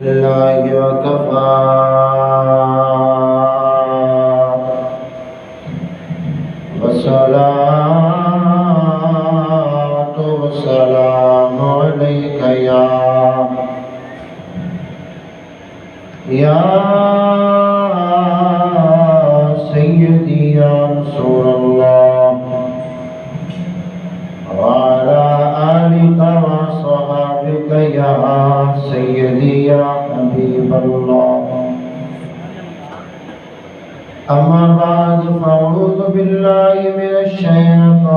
الله وكفى والصلاة والسلام عليك يا سيدي يا رسول الله وعلى آلك وصحابك يا سيدي يا حبيب الله أما بعد فأعوذ بالله من الشيطان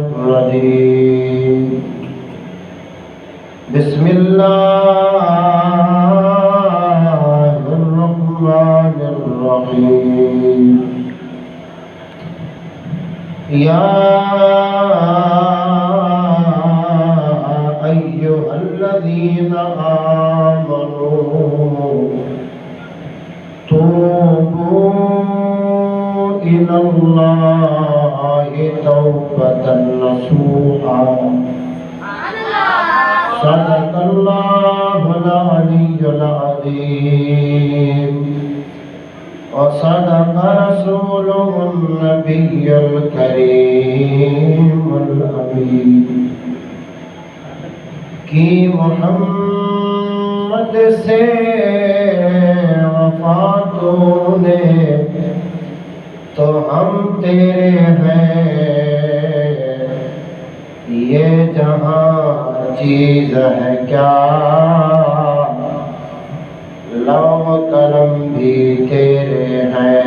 الرجيم بسم الله الرحمن الرحيم يا أيها الذين آمنوا توبوا إلى الله توبة نصوحا صدق الله العلي العظيم وصدق رسوله النبي الكريم الأمين कि मोहम्मद से वफा तूने तो हम तेरे हैं ये जहां चीज है क्या लौ कलम भी तेरे हैं।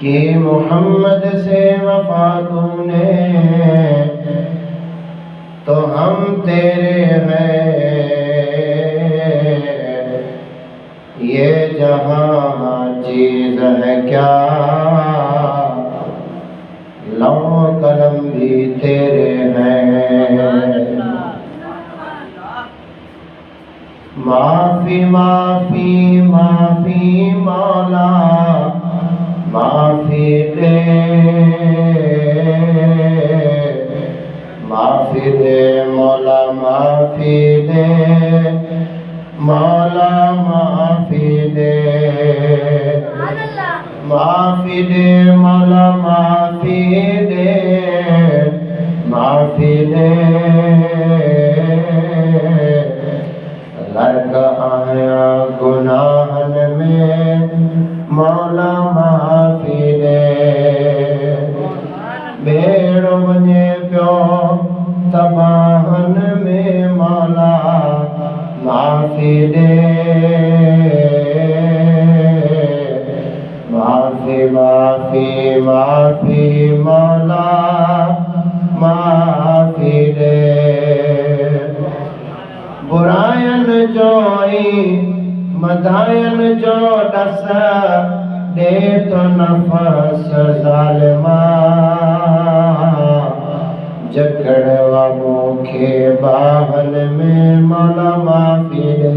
कि मोहम्मद से वफा तूने तो हम तेरे हैं ये जहां चीज है क्या लौ कलम भी तेरे हैं। माफी माफी माफी मौला माफी दे मौला माफी दे मौला माफी दे माफी दे मौला माफी दे माफी दे लग आया गुनाहन में मौला माफी दे बेड़ो वञे पियो तबाहन में मौला माफी दे माफी माफी माफी मौला माफी दे बुरायन जोई मदायन जो डस दे तो नफस ज़ालिमा जकड़वा मुखे बाहन में मौला माफी दे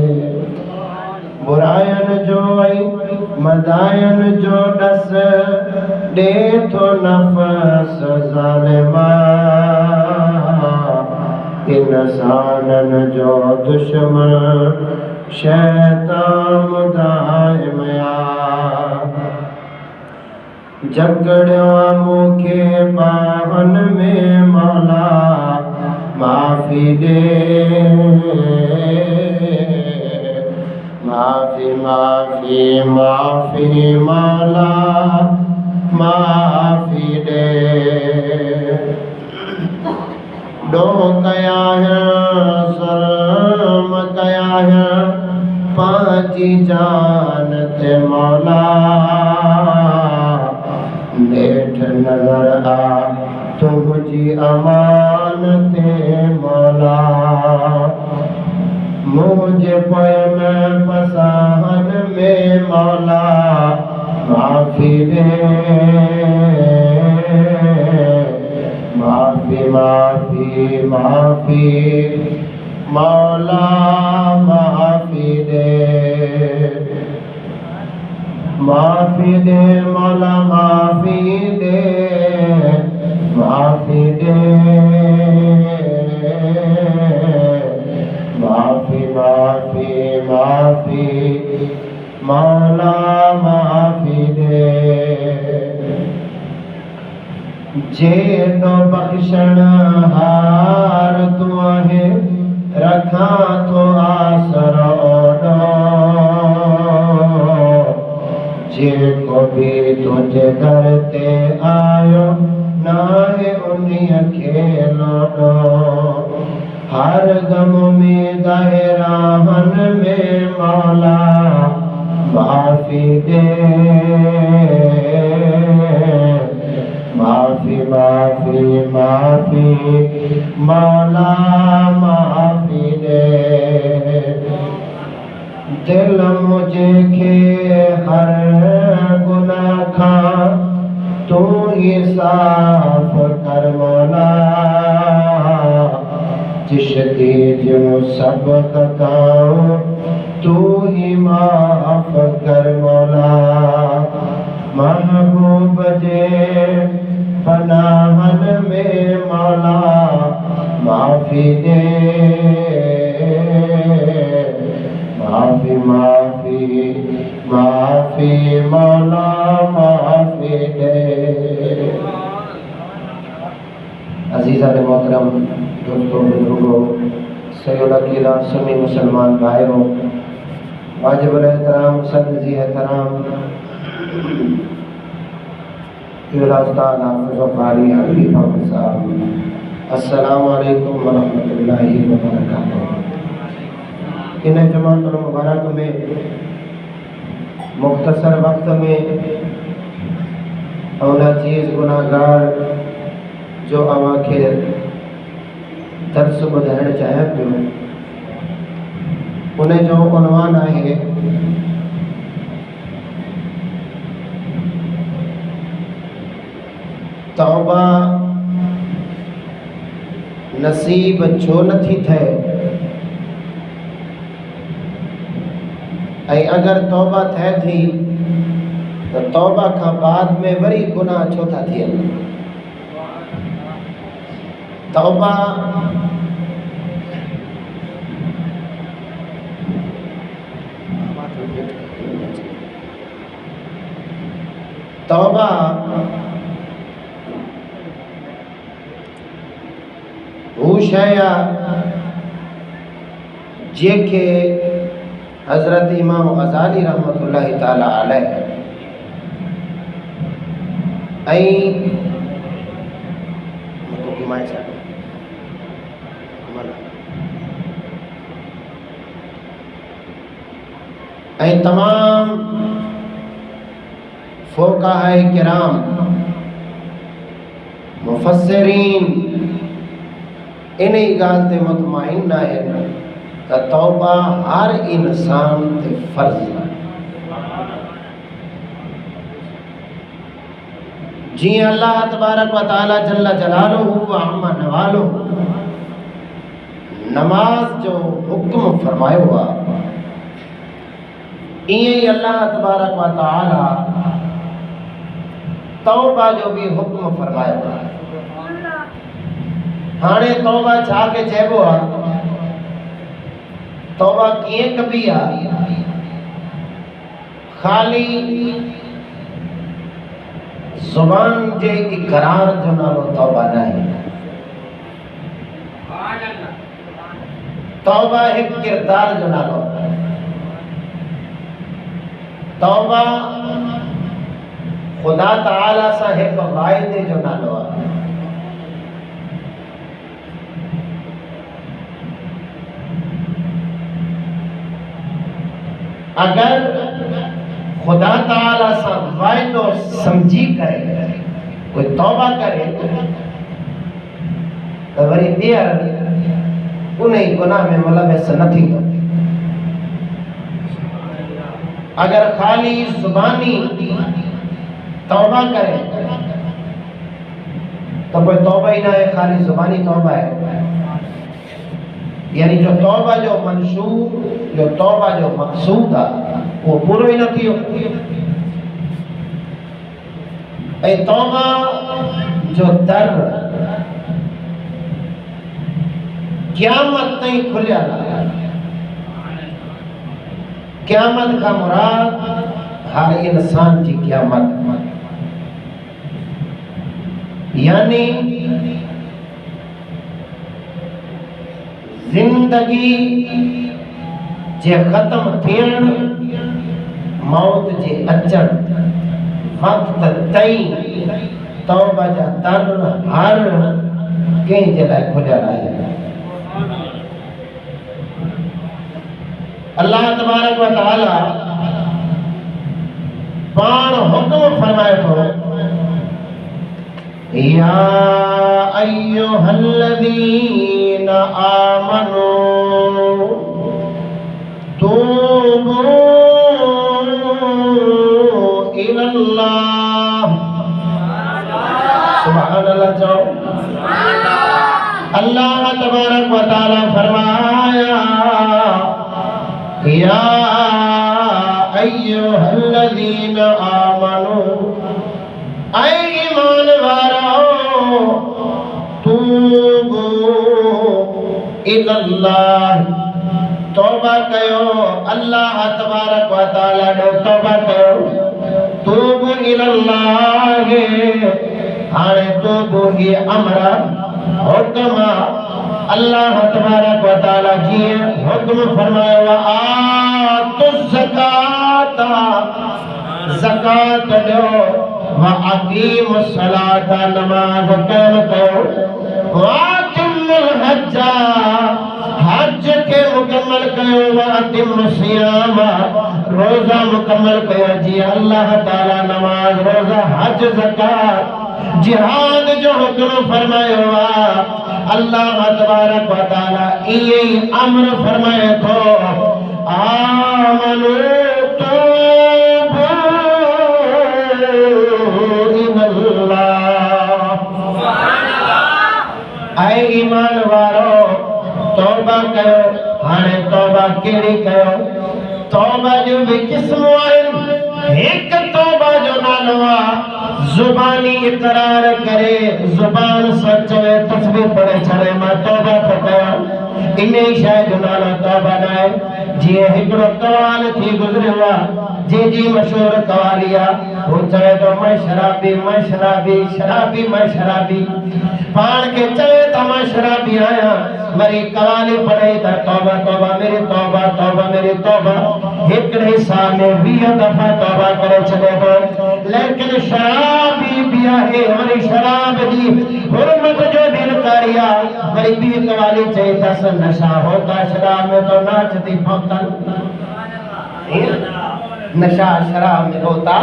बुरायन जोई मदायन जो डस दे तो नफस ज़ालिमा इंसानन जो दुश्मन शैतान दाइमया जगड़वा मुखे बाहन में मौला माफी दे माफी माफी माफी मौला माफी दे डो कया है शर्म कया है पांची जान ते मौला नेठ नजर आ तुझी अमान ते मौला मुझे पयन पसाहन में मौला माफी दे जेडो बख्शण हार तुहे रखा तो आसरो ओडो जेको भी तुझे दर ते आयो नाहे उन्हीं खे लोडो हर गम में दहराहन में मौला माफी दे माफी माफी माफी मौला माफी दे दिल मुझे के हर गुनाह खा तू ही साफ कर मौला चिश्ती जो सब कताऊं तू ही माफ कर मौला महबूब जे पनाहन में मौला माफी दे माफी माफी माफी मौला माफी दे। अजीज़ान मोहतरम दोस्तों बुजुर्गों सैयद अकीदा समी मुसलमान भाइयों वाजिबुल एहतराम सदजी एहतराम उस्ताद हाफिज़ कारी हबीब अहमद साहब अस्सलामु अलैकुम व रहमतुल्लाहि व बरकातुहू। इन जमातुल मुबारक में मुख्तसर वक्त में औला चीज़ गुनाहगार जो अवाखे दर्स ॿुधाइण चाहियां पियो उन जो उन्वान आहे तौबा नसीब छो नथी थे ऐं अगर तौबा थे थी तो तौबा का बाद में वरी गुनाह छो था थियनि। तौबा तौबा वो शय जेके हज़रत इमाम गज़ाली रहमतुल्लाहि ताला अलैह तमाम फ़ुक़हा किराम मुफ़स्सिरीन इन गाल ते मुतमईन आहिनि त तौबा हर इंसान ते फ़र्ज़ आहे। जीअं अल्लाह तबारक व तआला जल्ल जलालुहु व अम्मा नवालुहु नमाज जो हुक्म फरमायो आहे ईअं ई अल्लाह तबारक व तआला तौबा जो भी हुक्म फरमायो आहे। हाणे तौबा छा के चइबो आहे तौबा कीअं कबी आहे ख़ाली ज़ुबान जे इक़रार जो नालो तौबा न आहे। तौबा एक किरदार जो नालो आहे। तौबा खुदा ताला सा एक वायदे जो नालो आहे। अगर खुदा ताला सा वायदो समझी करे कोई तौबा करे तो वरी ॿीहर उन्हीं गुनाह में मुलविस न थींदो। अगर खाली जुबानी तौबा करे तो कोई तौबा ही ना है, खाली जुबानी तौबा है। यानी जो तौबा जो मंशूर जो तौबा जो मकसूद है वो पूरो ही न थियो। ऐं तौबा जो दर क़यामत ताईं खुलियल आहे। क़यामत का मुराद हर इंसान की क़यामत। यानी जिंदगी जे खत्म थियण मौत जे अचण वक्त ताईं तौबा जा दर हर कंहिं जे लाइ खुलियल आहे। अल्लाह तबारक व तआला पाण हुक्म फरमाए थो, या अय्युहल्लज़ीना आमनू तूबू इलल्लाह। सुभानअल्लाह जाओ। अल्लाह तबारक व तआला फरमाया, या अय्युहल्लज़ीना आमनू, ऐ ईमान वारो, तूबू इलल्लाह, तौबा कयो अल्लाह तबारक व तआला ने तौबा कयो। तूबू इलल्लाह, हाणे तूबू ये अमर हुक्म अल्लाह तबारक व तआला जी हुक्म फरमायो, आतु ज़काता, ज़कात दो, व अकीमुस सलाता, नमाज कायम करो, व अतिमुल हज्जा, हज के मुकम्मल कयो, व अतिमुस सियाम, रोजा मुकम्मल कयो। जी अल्लाह ताला नमाज, रोजा, हज, ज़कात, जिहाद जो हुक्म फरमायो अल्लाह तबारक व तआला ये अमर फरमाए थो, आमनू तूबू इलल्लाह। ऐ ईमान वारो तौबा कयो। हाणे तौबा केड़ी कयो? तौबा जो भी किस्म आहिनि। एक तौबा जो नालो आहे जुबानी इकरार करे, जुबान सच चवे, तस्बीह पढ़े छड़े मां तौबा थो कयां, इन शइ जो नालो तौबा न आहे। जीअं हिकिड़ो कवाल थी गुज़रियो आहे, जी मशहूर कवाली आहे, वो चवे थो मैं शराबी, मैं शराबी, शराबी, मैं शराबी। पाण खे चवे त मां शराबी आहियां, वरी कवाली पढ़े त तौबा तौबा मेरी तौबा, तौबा मेरी तौबा। हिकिड़े साल में 20 दफ़ा तौबा करे छॾे थो, लेकिन शराबी भी आहे, वरी शराब जी हुर्मत जो भी इनकारी आहे। वरी ॿी कवाली चई अथसि, नशा होता शराब में तो नाचती भौंकन। नशा शराब में होता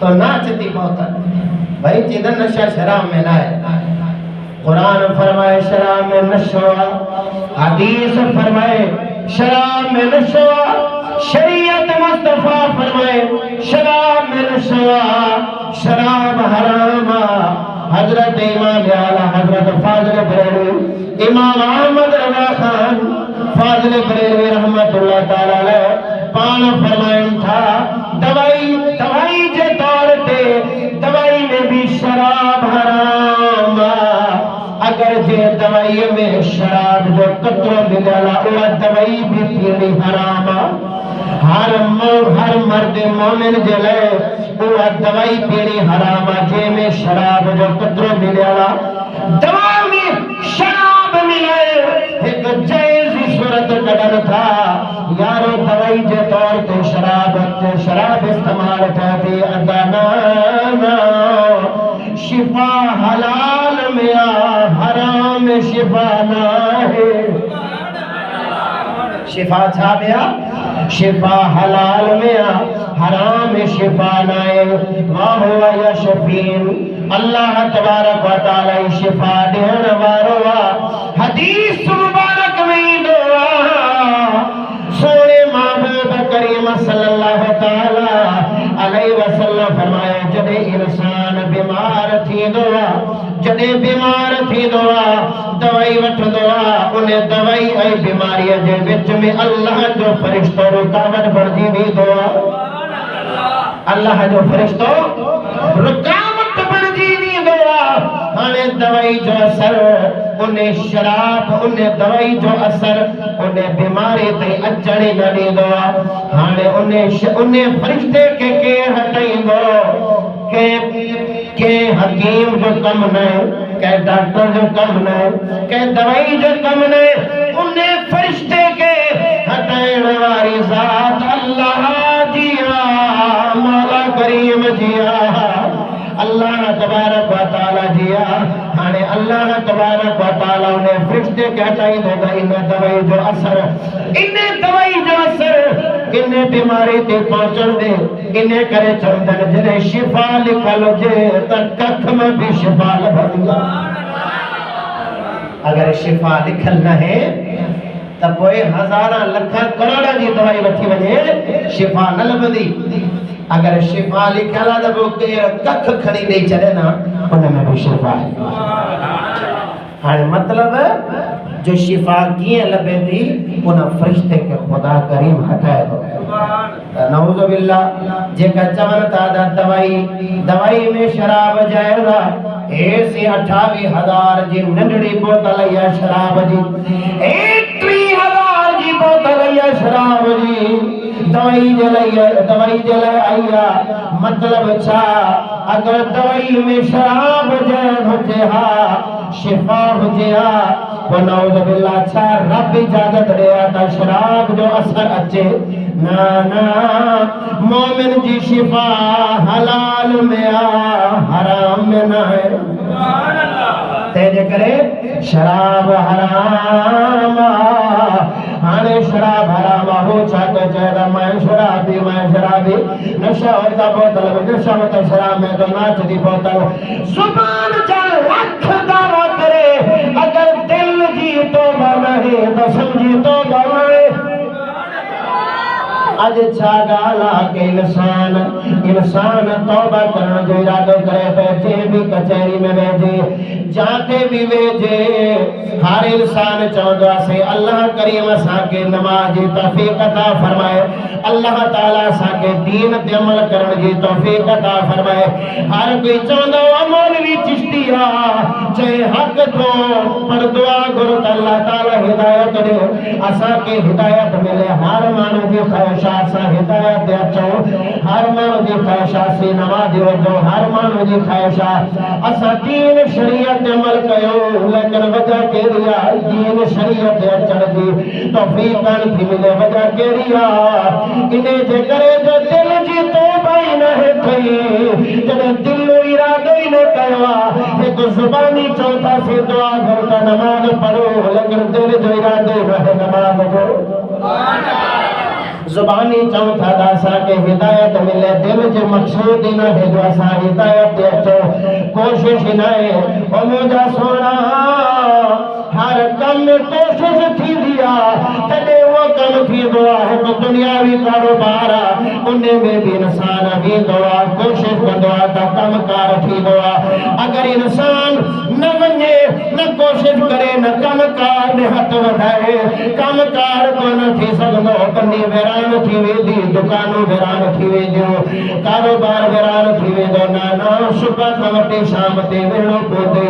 तो नाचती भौंकन। भाई जिधर नशा शराब में ना है। कुरान फरमाए शराब में नशो, हदीस फरमाए शराब में नशो, शरीयत मुस्तफा फरमाए शराब में नशो, शराब हराम। हजरत इमाम आला हजरत फाजिल बरेलवी इमाम अहमद रज़ा खान फाजिल बरेलवी रहमतुल्लाह ताला अलैह पान फरमाइन था, दवाई जे तौर ते दवाई में भी शराब हराम। अगर जे दवाई में शराब जो कतरो मिलल उहा दवाई भी पीनी हराम। हर मर्द मोमिन जे लाइ उहा दवाई पीनी हराम, जंहिंमें शराब जो कतरो मिलल। दवा में शराब मिले एक जायज़ सूरत कढनि था, यारो दवाई जे तौर ते शराब इस्तेमाल थिए थी। अदाना शिफा हलाल में आ, हराम में शिफा ना है। शिफा छा में आ? शिफा हलाल में आ, हराम में शिफा ना है। वाह हुआ या शफीन, अल्लाह तबारक व तआला शिफा ॾियण वारो आहे। हदीस मुबारक में ईंदो आहे, सोने महबूब करीम सल्लल्लाहु तआला अलैहि वसल्लम फरमाया, जॾहिं इंसान बीमार थींदो आहे, जॾहिं बीमार थींदो आहे, दवाई वठंदो आहे, उन दवाई ऐं बीमारीअ जे विच में अल्लाह जो फ़रिश्तो रुकावट बणिजी वेंदो आहे। अल्लाह जो फ़रिश्तो रुकावट बणिजी वेंदो आहे। हाणे दवाई जो असर उन शराब, उन दवाई जो असर उन बीमारी ते अचण न ॾींदो आहे। हाणे उन फ़रिश्ते खे केरु हटाईंदो? के के हकीम जो कम न के डॉक्टर जो कम न के दवाई जो कम न उन्हें फरिश्ते के हटाइण वारी ज़ात अल्लाह जिया मौला करीम जिया अल्लाह तबारक व तआला जिया हाने अल्लाह तबारक व तआला ने फरिश्ते के हटाई देगा इन दवाई जो असर इन बीमारी ते पहुंचण दे इने करे चंदन जरे शिफा लिखल जे त कथ में भी शिफा लभंदा अगर शिफा लिखल न है त कोई हजारा लख करोड़ जी दवाई वठी वने शिफा न लभंदी अगर शिफा लिखल त वो के कख खणी नहीं चले ना उन में भी शिफा है हाने मतलब जो शिफा किए लबे थी उन फरिश्ते के खुदा करीम हटाए दो नऊज़ बिल्लाह जेका चवन था दवाई में शराब जायदा ऐसे 28,000 जी नंढड़ी बोतल या शराब जी 30,000 जी बोतल या शराब जी दवाई जलाई आया मतलब छा अगर दवाई में शराब जैन हुजे हा शिफा हुजे हा वो नऊज़ बिल्लाह छा रब इजाजत दिया था शराब जो असर अचे ना ना मोमिन जी शिफा हलाल में आ हराम में ना है सुभान अल्लाह तेरे करे शराब हराम हाने शराब हराम हो चाहते चाहे मैं शराबी नशा होता बोतल में नशा होता शराब में तो नाच दी बोतल जुबान चल लाख दावा करे अगर दिल जी तो नहीं तो समझी तो नहीं आज छा गाला के इंसान तौबा करने जो इरादो करे बैठे भी कचहरी में बैठे जाते भी वेजे हर इंसान चौदह से अल्लाह करीम साके नमाज तौफीक अता फरमाए अल्लाह ताला साके दीन ते अमल करने की तौफीक अता फरमाए हर कोई चौदह मौलवी चिश्तिया चाहे हक तो पर दुआ करो अल्लाह ताला हिदायत दे असा के हिदायत मिले हर मानव की ख्वाहिश सा हिदायत दे अचो हर मानव की ख्वाहिश से नमाज जो हर मानव की ख्वाहिश असा दीन शरीयत अमल कयो लेकिन वजह के रिया दीन शरीयत अचण जी तौफीक थी मिले वजह के रिया इने जे करे जो दिल जी तौबा ही न है थई जब दिल इरादो ही न कयो एक जुबानी चौथा से दुआ करता नमाज पढ़ो लेकिन दिल जो इरादो न है नमाज पढ़ो सुभान अल्लाह जुबानी चौथा दासा के हिदायत मिले दिल जो मकसूद न है जो असा हिदायत दे अचो कोशिश न है ओ मुझा सोना हर कम में कोशिश थी दिया तने वो कम थी दुआ है तो दुनियावी कारोबार उन्हें में भी इंसान भी दुआ कोशिश कर दुआ ता कम कार थी दुआ अगर इंसान न मने न कोशिश करे न कम कार ने हाथ बढ़ाए कम कार को न थी सकदो कन्नी वेरान थी वेदी दुकानों वेरान थी वेदियो कारोबार वेरान थी वेदो ना सुबह कवटे शाम ते वेणो पोदे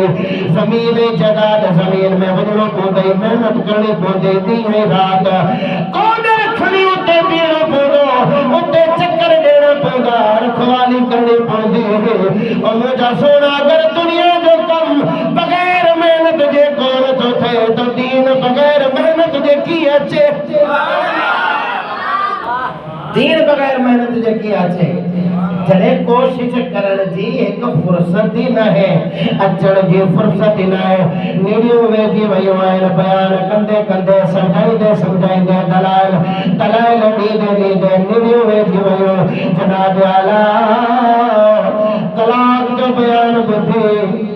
जमीन जदाद जमीन में वजनो पोदे मेहनत करनी पोदे दी है रात कोडर खड़ी उते बीणो पोदो उते चक्कर देना पोदा रखवाली करनी पोदी और मुझा सोना अगर दुनिया जो कम बगैर मेहनत जे कौन तो थे तो दीन बगैर मेहनत जे की अचे दीन बगैर मेहनत जे की अचे जड़े कोशिश करन जी एक फुर्सत ही न है अचण जी फुर्सत ही न है नीडियो वेदी वयो है बयान कंदे कंदे समझाइंदे दलाल दी दे नीडियो वेदी वयो जनाब आला तलाक जो बयान बुद्धि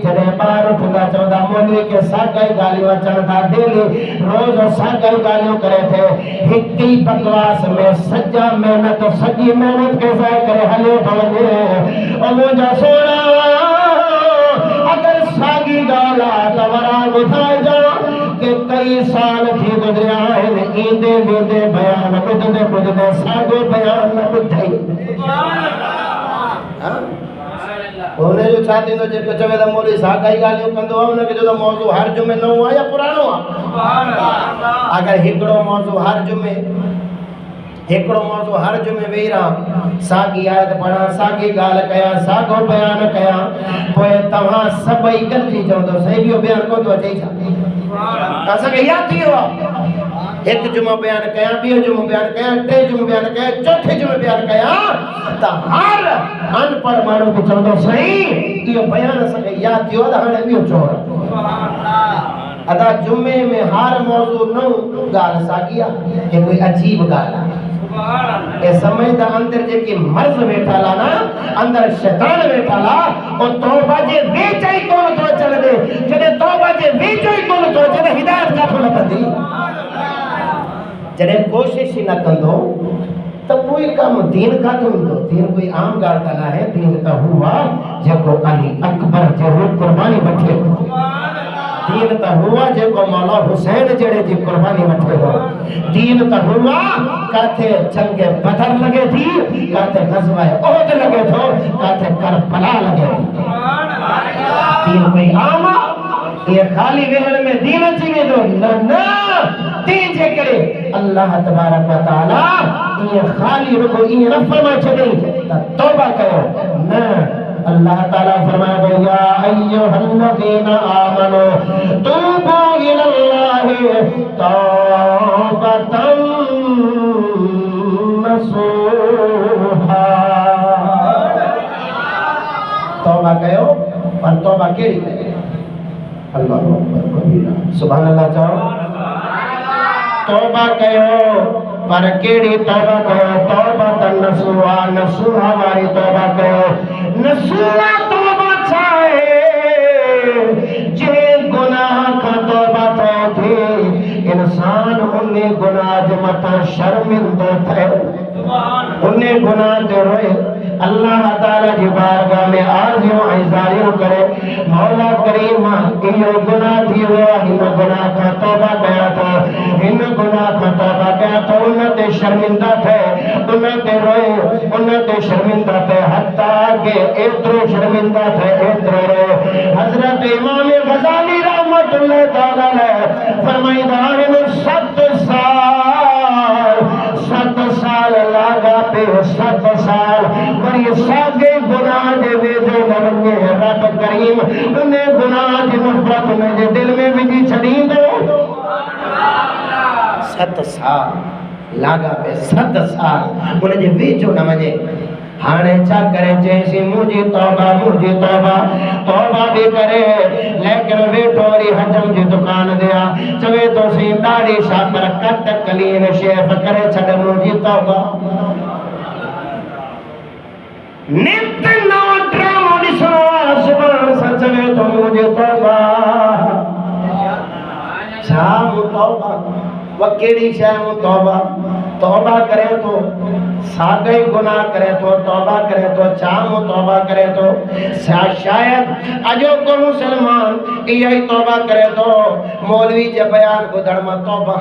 जड़े बार उठदा चौदा मौलवी के सागई गालियों अचण था डेली रोज सागई गालियों करे थे हिक्की बकवास में सज्जा मेहनत सजी मेहनत के जाय करे हले और मुझा सोना अगर सागी गाला तवरा बुधाए जा कि कई साल थी गुजरिया है ईंदे वेंदे बयान बुधदे सागो बयान न बुधाई सुभान अल्लाह ओने जो छाती नो जे चवे त मोली सागाई गालियों कंदो उन के जो मौजू हर जुमे नओ आ या पुरानो आ सुभान अल्लाह अगर हिकड़ो मौजू हर जुमे एकड़ो मौजू हर जुमे वेही रहा सागी आयत पढ़ा सागी गाल कया सागो बयान कया पोए तव्हां सभई गॾिजी चवंदो सही ॿियो बयान कोन थो अचे छा असांखे यादि थी वियो आहे एक जुमो बयान कया ॿियो जुमो बयान कया टे जुमो बयान कया चौथे जुमे बयान कया त हर अनपढ़ माण्हू खे चवंदो सही इहो बयान असांखे यादि थियो त हाणे ॿियो चओ अदा जुमे में हर मौजू नओं ॻाल्हि साॻी आहे हे कोई अजीब ॻाल्हि आहे ए समझदा अंदर जेके मर्ज़ वेठा ला ना अंदर शैतान वेठा ला ओ तौबा जे वेच ही कोन तो अचण दे जॾहिं तौबा जे वेच ही कोन तो अचे हिदायत काथो न कंदी जॾहिं कोशिश ही न कंदो त कोई कम दीन काथो ईंदो दीन कोई आम ॻाल्हि त न आहे दीन त हुआ जेको अली अकबर जे रूप कुर्बानी वठे दीन त हुआ जेको मौला हुसैन जड़े जी कुर्बानी वठे हो दीन त हुआ काथे जंगे बदर लगे थी काथे गज़वा ओहद लगे थो काथे करबला लगे थी दीन कोई आम ये खाली वेहण में दीन अची वेंदो न न ती जे करे अल्लाह तबारक व तआला ये खाली रुको ये न फरमाए छॾई त तौबा कयो न अल्लाह ताला फरमाए या अय्युहल्लज़ीना आमनू तूबू इलल्लाहि तौबतन नसूहा तौबा कयो पर तौबा केड़ी अल्लाहु अकबर कबीरा सुभान अल्लाह चओ तौबा कयो पर केड़ी तौबा कयो तौबतन नसूहा नसूहा वाली तौबा कयो नसूहा तौबा चाहे जे गुनाह का तौबा थे इंसान उन्हें गुनाह जे मथा शर्मिंदो थे उन्हें गुनाह ते रोए अल्लाह ताला जी बारगाह में आरज़ू इज़ारियो करे मौला करीम इहो गुनाह थी वियो हिन गुनाह का तौबा कया तो हिन गुनाह का तौबा कया तो उन ते शर्मिंदा थे उन ते रोए उन ते शर्मिंदा थे हत्ता के एतरो शर्मिंदा थे एतरो रोए हजरत इमाम गजाली रहमतुल्लाह ताला फरमाईंदा आहिनि 7 साल लागा पे 7 साल पर ये सागे गुनाह जे वेझो न वञे रब करीम उन गुनाह जी नफ़रत उन जे दिल में विझी छॾींदो 7 साल लागा पे 7 साल उन जे वेझो न वञे हाणे छा करे चईसी मुझी तौबा भी करे लेकिन वेठो वरी हजम जी दुकान दिया चवे तो सी दाढ़ी शापर कट कलीन शेफ करे छड़ मुझी तौबा नित नौ ड्रामो ॾिसणो आहे सुभाणे सां चवे तो मुझी तौबा छा तौबा वो केड़ी शय तौबा करे तो सागे गुनाह करे तो तौबा करे तो चाम तौबा करे तो शायद अजो को मुसलमान यही तौबा करे तो मौलवी जे बयान ॿुधण मां तौबा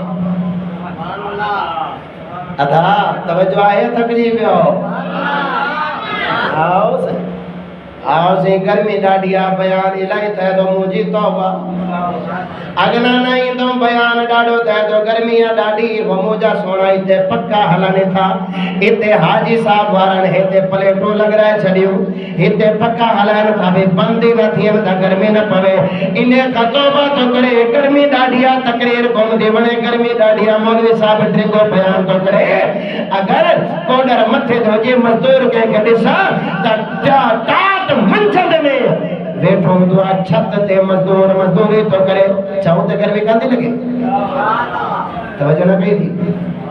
अदा तवज्जो आहे थकजी वियो आओ से गर्मी ॾाढी आहे बयान इलाही थिए थो मुंहिंजी तौबा अगना न ईंदो बयान ॾाढो थिए थो गर्मी आहे ॾाढी मुंहिंजा सोना हिते पक्का हलनि था हिते हाजी साहब वारनि हिते प्लेटूं लॻाए छॾियूं हिते पक्का हलाइनि था भई बंदि न थियनि त गर्मी न पवे इन खां तौबा थो करे गर्मी ॾाढी आहे तकरीर कोन थी वणे गर्मी ॾाढी आहे मौलवी साहब ड्रिंगो बयान थो करे अगरि कोडर मथे थो हुजे मज़दूर कंहिंखे ॾिसां त मंझंद में वेठो हूंदो आहे छत ते मज़दूरी थो करे चऊं त गर्मी कान थी लॻे तवज्जो न कई थी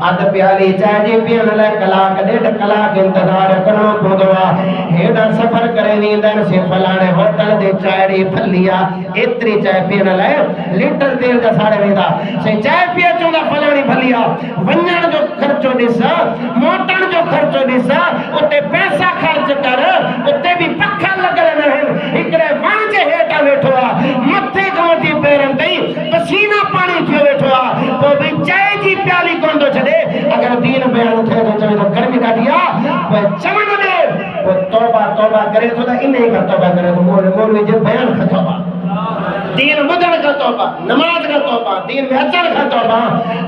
अध प्याली चाय जी पीअण लाइ कलाक ॾेढ कलाक इंतज़ार करिणो पवंदो आहे हेॾा सफ़र करे वेंदा आहिनि से फलाणे होटल ते चांहि ॾेई फली आहे एतिरी चांहि पीअण लाइ लीटर तेल जा साड़े वेंदा से चांहि पी अचूं था फलाणी फली आहे वञण जो ख़र्चो ॾिस मोटण जो ख़र्चो ॾिस उते पैसा ख़र्च कर उते बि पखा लॻल न आहिनि हिकिड़े वण जे हेठां वेठो आहे मथे खां वठी पेरनि ताईं पसीना पाणी थियो वेठो आहे पोइ बि चांहि जी प्याली कोन थो छॾे अगर दीन बयान थे तो चवे तो गर्मी ॾाढी आहे पोइ चवण ॾे पोइ तौबा करे तो इन ई खां तौबा करे तो मौलवी जे बयान खां तौबा दीन ॿुधण खां तौबा नमाज खां तौबा दीन में अचण खां तौबा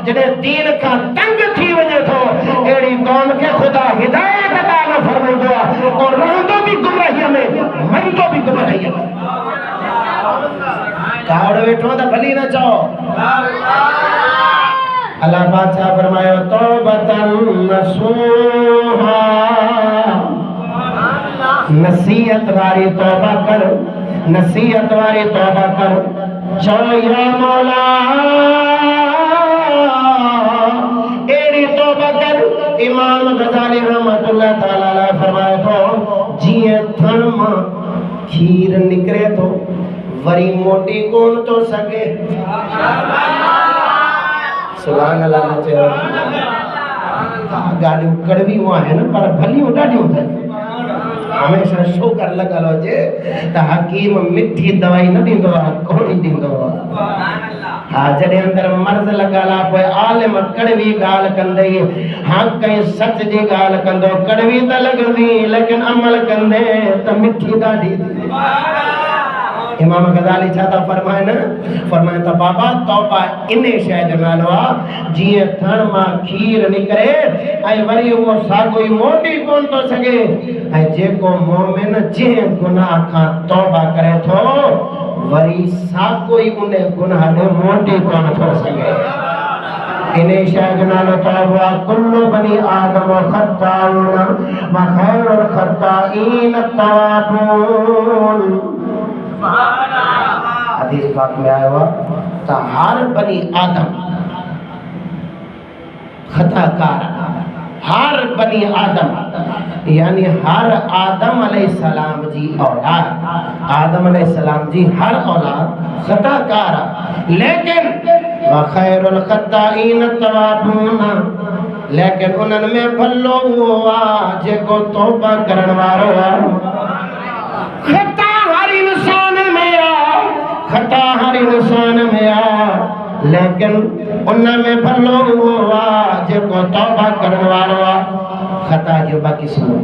जॾहिं दीन खां तंग थी वञे थो एड़ी कौम के खुदा हिदायत अता न फरमाइंदो और रहंदो भी गुमराही में मरदो भी गुमराही में कावड़ वेठो त भली न चओ अल्लाह पाक छा फरमायो तौबतन नसूहा नसीहत वारी तौबा कर नसीहत वारी तौबा कर चो या मौला एड़ी तौबा कर इमाम गजाली रहमतुल्लाह ताला अलैह फरमाए तो जिए थन मां खीर निकरे तो वरी मोटी कोन तो सके सुभान अल्लाह न चयो गालियूं कड़वियूं आहिनि पर भलियूं ॾाढियूं अथनि हमेशा शुगर लॻल हुजे त हकीम मिठी दवाई न ॾींदो आहे कोड़ी ॾींदो आहे हा जॾहिं अंदरि मर्ज़ लॻल आहे पोइ आलिम कड़वी ॻाल्हि कंदई हा कंहिं सच जी ॻाल्हि कंदो कड़वी त लॻंदी लेकिन अमल कंदे त मिठी ॾाढी थींदी इमाम गजाली छा था फरमाइनि त बाबा तौबा इन शइ जो नालो आहे जीअं थण मां खीर निकिरे ऐं वरी उहो साॻियो ई मोटी कोन थो सघे ऐं जेको मोमिन जंहिं गुनाह खां तौबा करे थो वरी साॻियो ई उन गुनाह ॾे मोटी कोन थो सघे इन शइ जो नालो तौबा कुल्लु बनी आदम ख़ताऊन व खैरुल ख़ताईन तवाबून हदीस पाक में आया हुआ तो हर बनी आदम खताकार हर बनी आदम यानी हर आदम अलैहिस्सलाम जी औलाद आदम अलैहिस्सलाम जी हर औलाद खताकार लेकिन व खैरुल खताईन तवाबून लेकिन उन्हनि में भलो हुआ जेको तौबा करण वारो आहे खता हर इंसान में आ लेकिन उन में भलो हुआ जेको तौबा करण वारो आ खता जो बकिस्मो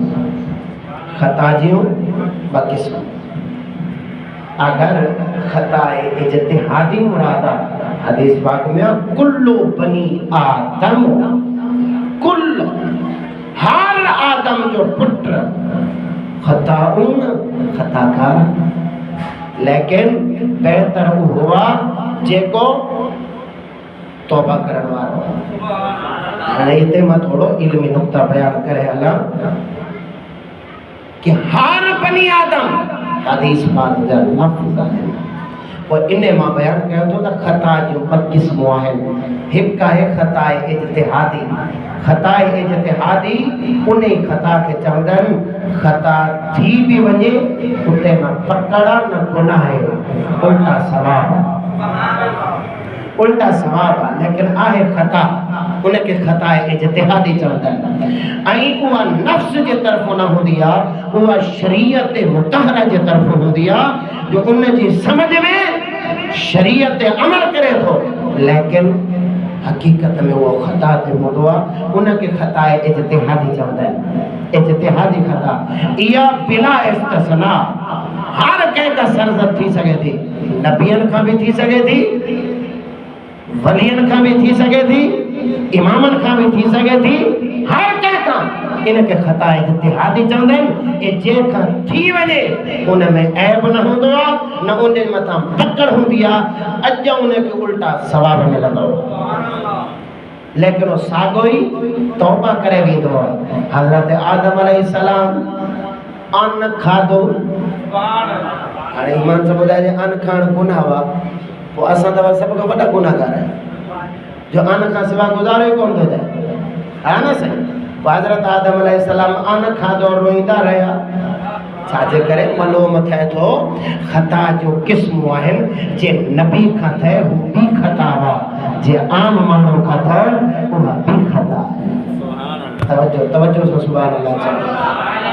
अगर खताए इज्तिहादी मुरादा हदीस पाक में कुल्लु बनी आदम कुल हर आदम जो पुत्र खताऊन खताकार लेकिन बेहतर हुआ जेको तौबा करण वारो हाणे हिते मां थोड़ो इल्मी नुक्ता बयान करे हलां कि हर बनी आदम हदीस पाक जा लफ्ज़ आहिनि और इन मां बयान कयो थो त खता जो ॿ क़िस्मूं आहिनि हिकु आहे खताए इज्तिहादी उन ई खता खे चवंदा आहिनि खता थी बि वञे उते न पकड़ न गुनाह उल्टा सवाब आहे लेकिन आहे खता उनखे खताए इज्तिहादी चवंदा आहिनि ऐं उहा नफ्स जे तरफ़ न हूंदी आहे उहा शरीयत मुतहरा जे तरफ़ हूंदी आहे जो उन जी सम्झ में शरीयत अमल करे थो लेकिन हकीकत में वो खता ते हूंदो आहे उनखे खताए इज्तिहादी चवंदा आहिनि इज्तिहादी खता इहा बिला इस्तिस्ना हर कंहिं खां सरज़द थी सघे थी नबियनि खां बि थी सघे थी वलियनि खां बि थी सघे थी इमामनि खां बि थी सघे थी हर कंहिं खां इनखे खताए इज्तिहादी चवंदा आहिनि ऐं जंहिंखां थी वञे उन में ऐब न हूंदो आहे न उन मथां पकड़ हूंदी आहे अॼु उनखे उल्टा सवाब मिलंदो लेकिन वो साॻियो ई तौबा करे वेंदो आहे हज़रत आदम अलैहिस्सलाम अन खाधो हाणे ईमान सां ॿुधाइजे अन खाइण गुनाह हुआ पोइ असां त सभु खां वॾा गुनाहगार आहियूं जो अन खां सवाइ गुज़ारो ई कोन थो थिए हा न साईं पोइ हज़रत आदम अलैहिस्सलाम अन खाधो रोईंदा रहिया छाजे करे मलोम थिए थो खता जो क़िस्मूं आहिनि जे नबी खां थिए हू ॿी खता हुआ जे आम माण्हू खां थिए उहा ॿी खता तवज्जो सां सुभान अल्लाह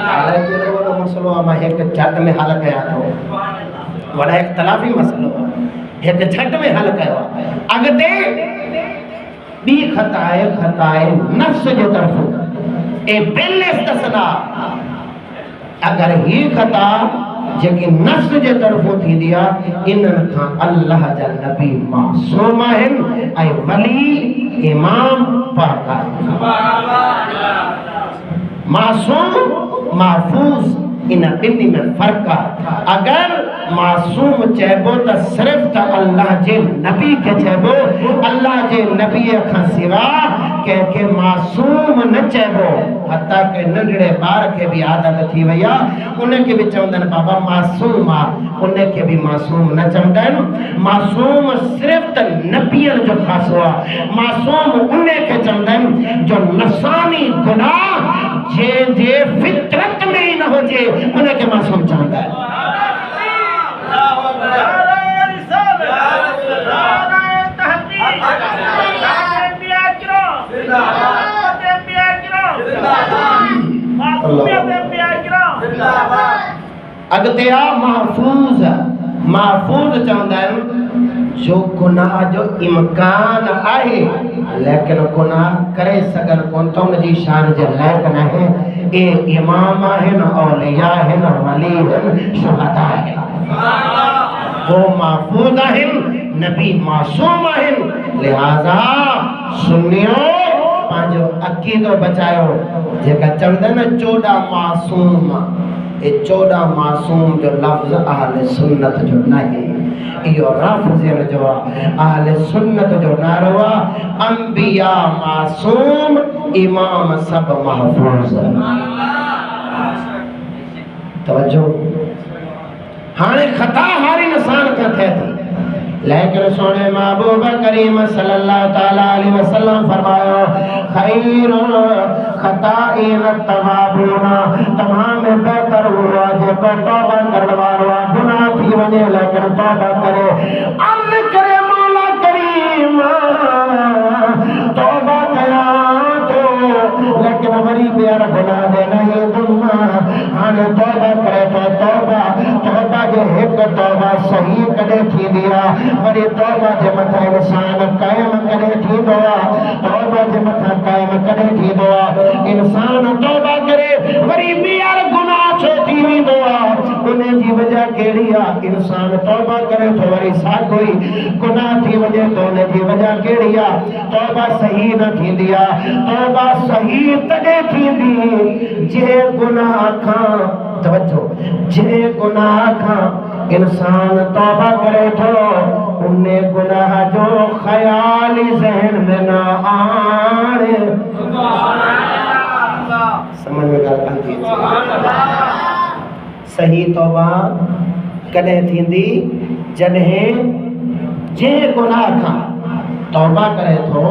हालांकि वॾो मसइलो आहे मां हिकु झट में हल कयां थो वॾा इख़्तिलाफ़ी मसइलो आहे हिकु झट में हल कयो आहे अॻिते ॿी खताए नफ्स जे तरफ़ ए बिल इस्तिस्ना अगर ही खता जेकी नफ्स जे तरफ़ों थींदी आहे इन्हनि खां अल्लाह जा नबी मासूम आहिनि ऐं वली इमाम पाक आहे। मासूम महफूज इन ॿिन्ही में फ़र्क़ आहे। अगर मासूम चइबो त सिर्फ़ त अल्लाह जे नबी खे चइबो, अल्लाह जे नबीअ खां सिवा कंहिंखे मासूम न चइबो। हता के नंढड़े ॿार खे बि आदत थी वई आहे, उनखे बि चवंदा आहिनि बाबा मासूम आहे, उनखे बि मासूम न चवंदा आहिनि। मासूम सिर्फ़ त नबीअनि जो ख़ासो आहे। मासूम उनखे चवंदा आहिनि जो नसानी गुनाह जंहिंजे फितरत में ई न हुजे, उनखे मासूम चवंदा आहिनि। अॻिते आहे महफूज़। महफूज़ चवंदा आहिनि जो गुनाह जो इम्कान आहे लेकिन गुनाह करे सघनि कोन था, उनजी शान जे लाइक़ न आहे। ए इमाम आहिनि, औलिया आहिनि, वली आहिनि, शुहदा आहिनि, वो महफूज़ आहिनि, नबी मासूम आहिनि। लिहाज़ा सुन्नियो पंहिंजो अक़ीदो बचायो। जेका चवंदा आहिनि न 14 मासूम, ये 14 मासूम जो लफ्ज़ अहले सुन्नत जो न आहे, इहो राफ़िज़ियन जो आहे, अहले सुन्नत जो नारो आहे। अंबिया मासूम, इमाम सब महफूज़। तवज्जो, हाणे ख़ता हारी इंसान का थिए थी, लेकिन सोने महबूब करीम सल्लल्लाहु तआला अलैहि वसल्लम फरमायो खैरुल खताइन तवाबूना, तमाम बेहतर हुआ जेको तौबा करण वारो आहे। गुनाह थी वञे लेकिन तौबा करे, अर्ज़ करे मौला करीम तौबा कया तो लेकिन वरी ॿीहर गुनाह दे नहीं दुमा। हाणे तौबा करे तो तौबा जो हिकु तौबा सही कॾहिं थींदी आहे, वरी तौबा जे मथां इंसान क़ाइम कॾहिं थींदो आहे, तौबा जे मथां क़ाइम कॾहिं थींदो आहे। इंसान तौबा करे वरी ॿीहर गुनाह छो थी वेंदो आहे, उनजी वजह कहिड़ी आहे? इंसान तौबा करे तो वरी साॻियो ई गुनाह थी वञे तो उनजी वजह कहिड़ी आहे? तौबा सही न थींदी आहे। तौबा सही तॾहिं थींदी जे गुनाह खां, तवज्जो, जे गुनाह खां इंसान तौबा करे थो, उन्हें गुनाह जो ख्याल ही ज़हन में न आणे। समझ में ॻाल्हि कान थी? सही तौबा कॾहिं थींदी जॾहिं जे गुनाह खां तौबा करे थो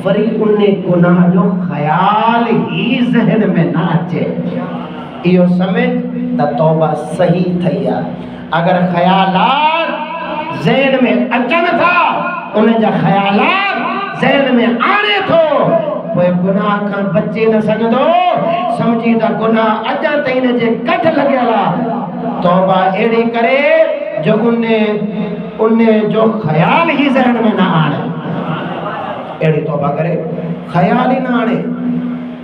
वरी उन गुनाह जो ख्याल ही ज़हन में न अचे, इहो समझ त तौबा सही थई आहे। अगर ख्यालात ज़हन में अचनि था, उन जा ख्यालात ज़हन में आणे थो, पोइ गुनाह खां बचे न सघंदो। समझी त गुनाह अञा ताईं जे कढ लॻियल आहे। तौबा अहिड़ी करे जो उन जो ख्याल ही ज़हन में न आणे, अहिड़ी तौबा करे ख्याल ही न आणे।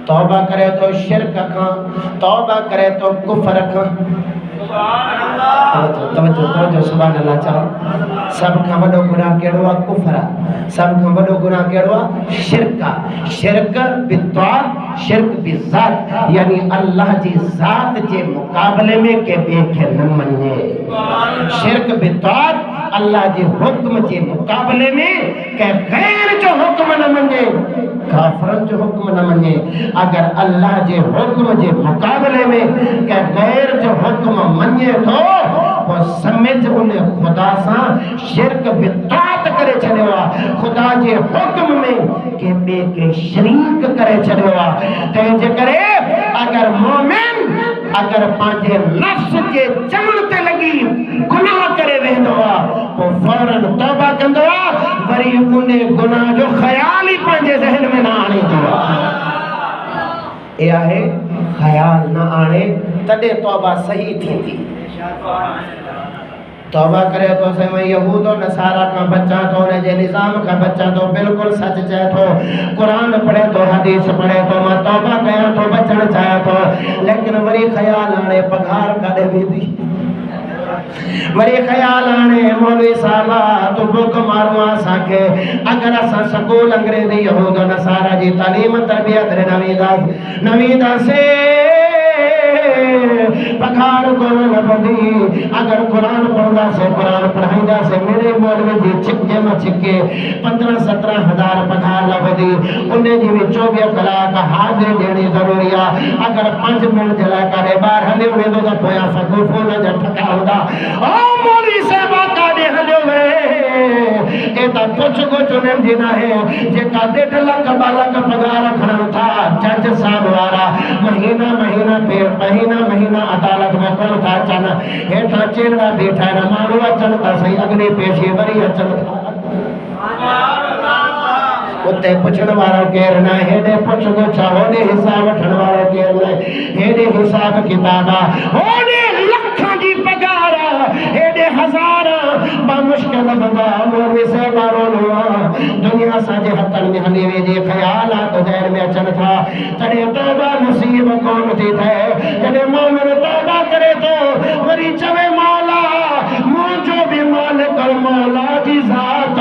तौबा करे तो शिरक खां, तौबा करे तो कुफर खां। तवज्जो सुभान अल्लाह चओ। सब खां वॾो गुनाह कहिड़ो आहे? कुफर आहे। सब खां वॾो गुनाह कहिड़ो आहे? शिरक आहे। शिरक बित्वात, शिरक बिज़ात, यानी अल्लाह जी ज़ात जे मुक़ाबले में के ॿिए खे न मञे। शिरक बित्वात, अल्लाह जे हुक्म जे मुक़ाबले में के गैर जो हुक्म न मञे, काफ़िरन जो हुक्म न मञे। अगर अल्लाह जे हुक्म जे मुक़ाबले में के गैर जो हुक्म मञे थो, पोइ समझ उन खुदा सां शिरक बित्वात करे छॾियो आहे। खुदा जे हुक्म में के ॿिए के शरीक करे छॾियो आहे। तंहिंजे करे अगर मोमिन अगर पंहिंजे नफ्स जे चवण ते लॻी गुनाह करे वेंदो आहे, पोइ फौरन तौबा कंदो आहे, वरी उन गुनाह जो ख्याल ई पंहिंजे ज़हन में न आणींदो आहे। इहा आहे ख्याल न आणे तॾहिं तौबा सही थींदी। तौबा करे तो समय यहूद और नसारा का बच्चा तो उनजे निज़ाम का बच्चा तो बिल्कुल सच चए थो। कुरान पढ़े तो हदीस पढ़े तो मां तौबा कया तो बचण चाहे तो, लेकिन वरी ख्याल आणे पघार काॾे वेंदी, वरी ख्याल आने मौलवी साहबा तो बुक मारो असांखे अगर असां स्कूल अंग्रेजी यहूद नसारा जी तालीम तरबियत नवीदा से पघार को लबदी अगर कुरान पढ़दा से कुरान पढ़ाईंदा से मेरे मौलवी जी छिके में छिके 15-17 हजार पघार लबदी उन्हें जी भी 24 कलाक हाजिरी देनी जरूरी है अगर 5 मिनट जला करे बाहर हले वेदो दा पोया सको फोन जा ठका होदा ओ मौलवी साहब काडे हले वे ए ता कुछ ने जिना है जे का 1.5 लाख 2 लाख पगार खणन था जज साहब वाला महीना महीना अदालत में कोन था चन हेठा चेड़ा बैठा है मानो अचन था सही अगले पेशे वरी अचन था उते पुछण वारो केर ना हेडे पुछ गो छा होडे हिसाब वठण वारो केर ना हेडे हिसाब किताबा होडे लखां जी पगार हेडे हजार बा मुश्किल बंदा मोरे से मारो दुनिया साजे हथन में हली वे जे ख्यालात ज़हन में अचन था तड़े तौबा नसीब कौन थी थे जडे मोमिन तौबा करे तो वरी चवे मौला मुझो भी मालिक मौला जी ज़ात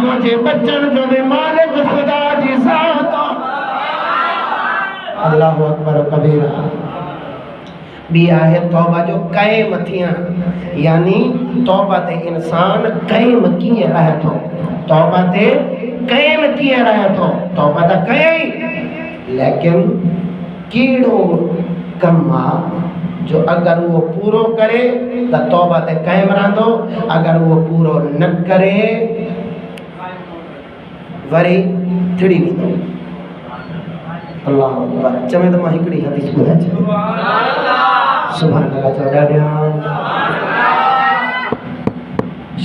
मुझे बच्चन जो भी मालिक खुदा जी ज़ात अल्लाहु अकबर कबीरा भी आहे तौबा जो कायम थिया यानी तौबा ते इंसान कायम किए रहे थो तौबा ते कायम किए रहे थो तौबा ता कई लेकिन कीड़ो कमा जो अगर वो पूरो करे तो तौबा ते कायम रहंदो अगर वो पूरो न करे वरी थिड़ी वेंदो अल्लाह अकबर चवे तो मां हिकड़ी हदीस बुधा सुभान अल्लाह चौड़ा ध्यान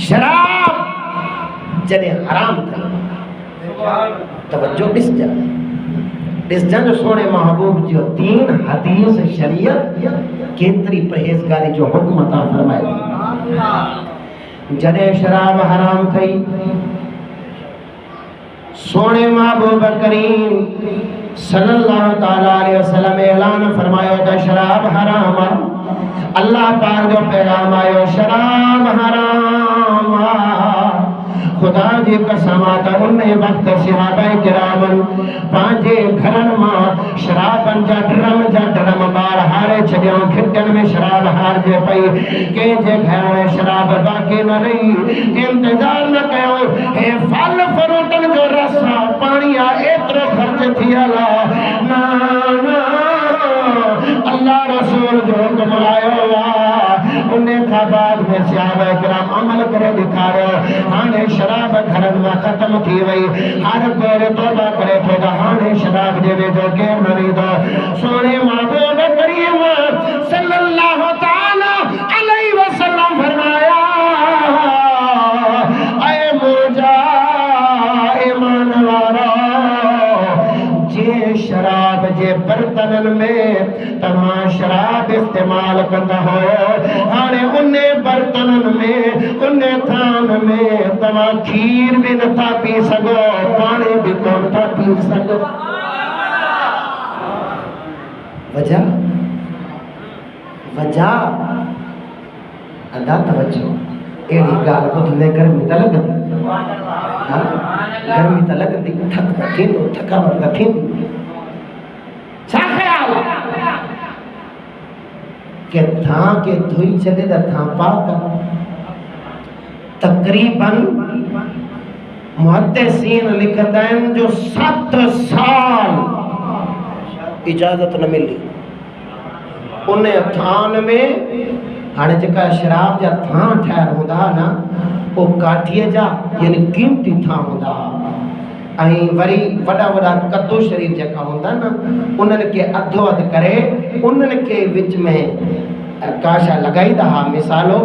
शराब जने हराम था तवज्जो डिस जा जो सोने महबूब जो 3 हदीस शरीयत केतरी परहेजगारी जो हुक्म अता फरमाए जने शराब हराम थई सोने महबूब करीम सल्लल्लाहु ताला अलैहि वसल्लम ऐलान फरमायो त शराब हराम अल्लाह पाक जो पैगाम आयो शराब हराम खुदा जी कसम त उन वक्त सहाबा किरामन पांजे घरन मां शराबन जा ड्रम बार हारे छडियो खिटन में शराब हार जे पई के जे घर में शराब बाकी न रही इंतजार न कयो हे फल फ्रूटन जो रस पानी आ एतरो खर्च थियला ना ना अल्लाह रसूल जो हुक्म आयो उन्हें का बाद में सहाबा किराम अमल करे दिखारो हाने शराब घरन में खत्म थी वई हर कोई तौबा करे तो हाने शराब देवे जो के मरी दो सोने महबूब करीम सल्लल्लाहु ताला अलैहि वसल्लम फरमाया ऐ मुजा ईमान वाला जे शराब जे बर्तन में तमा शराब इस्तेमाल कंदा हो हाने उन्ने बर्तन में उन्ने थान में तमा खीर भी न था पी सको पानी भी कोन था पी सको वजह अदा तवज्जो एड़ी गाल बुधने गर्मी त लगदी हां गर्मी त लगदी थकावट न थींदी छा ख्याल के था के धोई चले त था पाक तकरीबन मुहद्दिसीन लिखदा आहिनि जो 7 साल इजाजत न मिली उन थान में हाणे जेका शराब जा थां ठहियल हूंदा ना वो काठीअ जा यानी कीमती थां हूंदा ऐं वरी वॾा कद्दू शरीफ जेका हूंदा न उन्हनि खे अधो अधु करे उन्हनि खे विच में काशा लॻाईंदा हुआ मिसालो